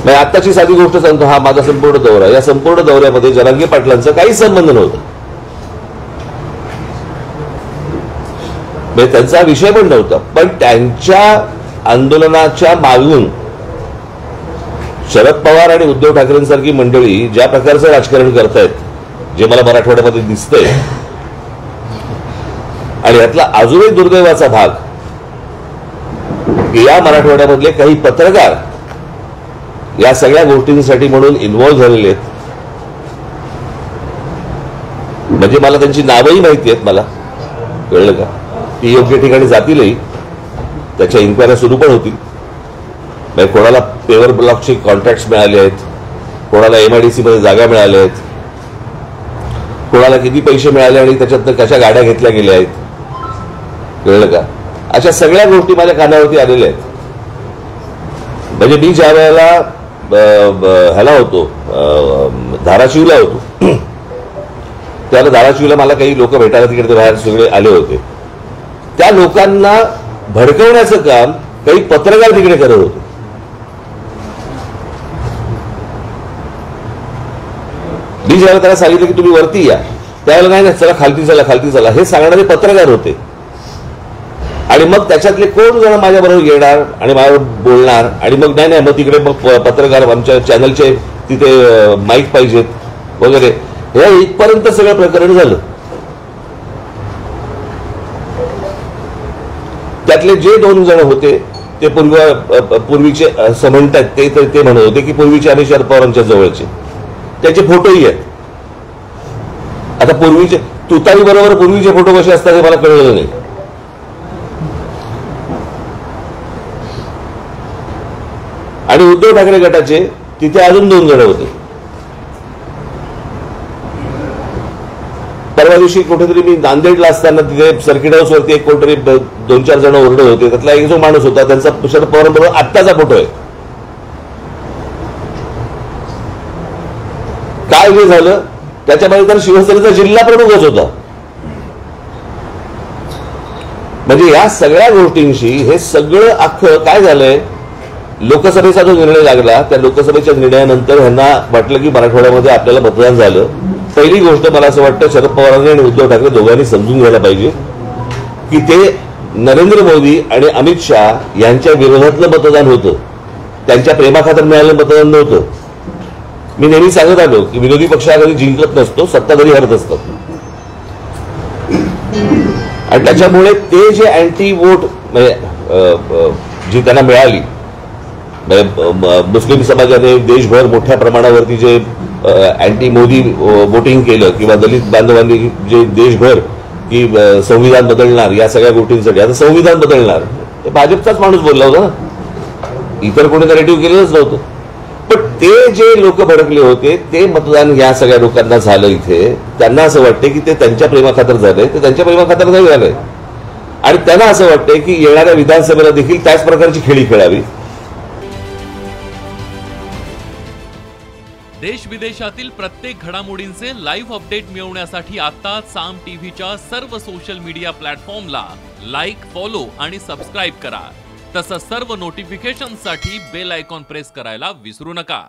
मी आत्ताची साधी गोष्ट सांगतो, हा माझा संपूर्ण दौरा, या संपूर्ण दौऱ्यामध्ये जरांगे पाटलांचा काही संबंध नव्हता, म्हणजे त्यांचा विषय पण नव्हता. पण त्यांच्या आंदोलनाच्या मागून शरद पवार आणि उद्धव ठाकरेंसारखी मंडळी ज्या प्रकारचं राजकारण करतायत, जे मला मराठवाड्यामध्ये दिसतंय, आणि यातला अजूनही दुर्दैवाचा भाग की या मराठवाड्यामधले काही पत्रकार या सगळ्या गोष्टींसाठी म्हणून इन्व्हॉल्व्ह झालेले आहेत. म्हणजे मला त्यांची नावही माहिती आहेत, मला कळलं का, ती योग्य ठिकाणी जातीलही, त्याच्या इन्क्वायऱ्या सुरू पण होतील. म्हणजे कोणाला पेवर ब्लॉकचे कॉन्ट्रॅक्ट्स मिळाले आहेत, कोणाला MIDC मध्ये जागा मिळाल्या आहेत, कोणाला किती पैसे मिळाले आणि त्याच्यातनं कशा गाड्या घेतल्या गेल्या आहेत, कळलं का. अशा सगळ्या गोष्टी माझ्या कानावरती आलेल्या आहेत. म्हणजे मी ज्या वेळेला ह्याला होतो, धाराशिवला होतो, त्याला धाराशिवला मला काही लोक भेटायला तिकडे बाहेर सगळे आले होते. त्या लोकांना भडकवण्याचं काम काही पत्रकार तिकडे करत होते. मी ज्यावेळेला त्याला सांगितलं की तुम्ही वरती या, त्यावेळेला नाही, चला खालती चला, खालती चला, हे सांगणारे पत्रकार होते. आणि मग त्याच्यातले कोण जण माझ्याबरोबर येणार आणि माझ्यावर बोलणार, आणि मग नाही, मग तिकडे मग पत्रकार आमच्या चॅनलचे तिथे माईक पाहिजेत वगैरे, हे इथपर्यंत सगळं प्रकरण झालं. त्यातले जे 2 जण होते ते पूर्वीचे असं म्हणतात, ते म्हणत होते की पूर्वीचे आम्ही शरद पवारांच्या जवळचे, त्याचे फोटोही आहेत. आता पूर्वीचे तुतारी बरोबर पूर्वीचे फोटो कसे असतात हे मला कळलं नाही. आणि उद्धव ठाकरे गटाचे तिथे अजून 2 जण होते. परवा दिवशी कुठेतरी मी नांदेडला असताना तिथे सर्किट हाऊसवरती एक कोणतरी 2-4 जण ओरडत होते. त्यातला एक जो माणूस होता त्यांचा शरद पवारांबरोबर आत्ताचा फोटो आहे. काय जे झालं त्याच्यामध्ये तर शिवसेनेचा जिल्हा प्रमुखच होता. म्हणजे या सगळ्या गोष्टींशी हे सगळं अख्खं काय झालंय, लोकसभेचा जो निर्णय लागला त्या लोकसभेच्या निर्णयानंतर ह्यांना वाटलं की मराठवाड्यामध्ये आपल्याला मतदान झालं. पहिली गोष्ट मला असं वाटतं शरद पवारांनी आणि उद्धव ठाकरे दोघांनी समजून घ्यायला पाहिजे की ते नरेंद्र मोदी आणि अमित शहा यांच्या विरोधातलं मतदान होतं, त्यांच्या प्रेमाखातर मिळालेलं मतदान नव्हतं. मी नेहमी सांगत आलो की विरोधी पक्ष कधी जिंकत नसतो, सत्ताधारी हरत असतात. आणि त्याच्यामुळे ते जे अँटी वोट जी त्यांना मिळाली, मुस्लिम समाजाने देशभर मोठ्या प्रमाणावरती जे अँटी मोदी वोटिंग केलं, किंवा दलित बांधवांनी जे देशभर की संविधान बदलणार या सगळ्या गोष्टींसाठी, आता संविधान बदलणार हे भाजपचाच माणूस बोलला होता ना, इतर कोणी नरेटिव्ह केलेलंच नव्हतं. पण ते जे लोक भडकले होते ते मतदान या सगळ्या लोकांना झालं. इथे त्यांना असं वाटते की ते त्यांच्या प्रेमाखातर झालंय, ते त्यांच्या प्रेमाखातर नाही झालंय. आणि त्यांना असं वाटतंय की येणाऱ्या विधानसभेला देखील त्याच प्रकारची खेळी खेळावी. देश विदेशातील प्रत्येक घडामोडींचे लाईव्ह अपडेट मिळवण्यासाठी आता साम टीव्हीच्या सर्व सोशल मीडिया प्लॅटफॉर्मला लाईक, फॉलो आणि सबस्क्राईब करा. तसंच सर्व नोटिफिकेशनसाठी बेल आयकॉन प्रेस करायला विसरू नका.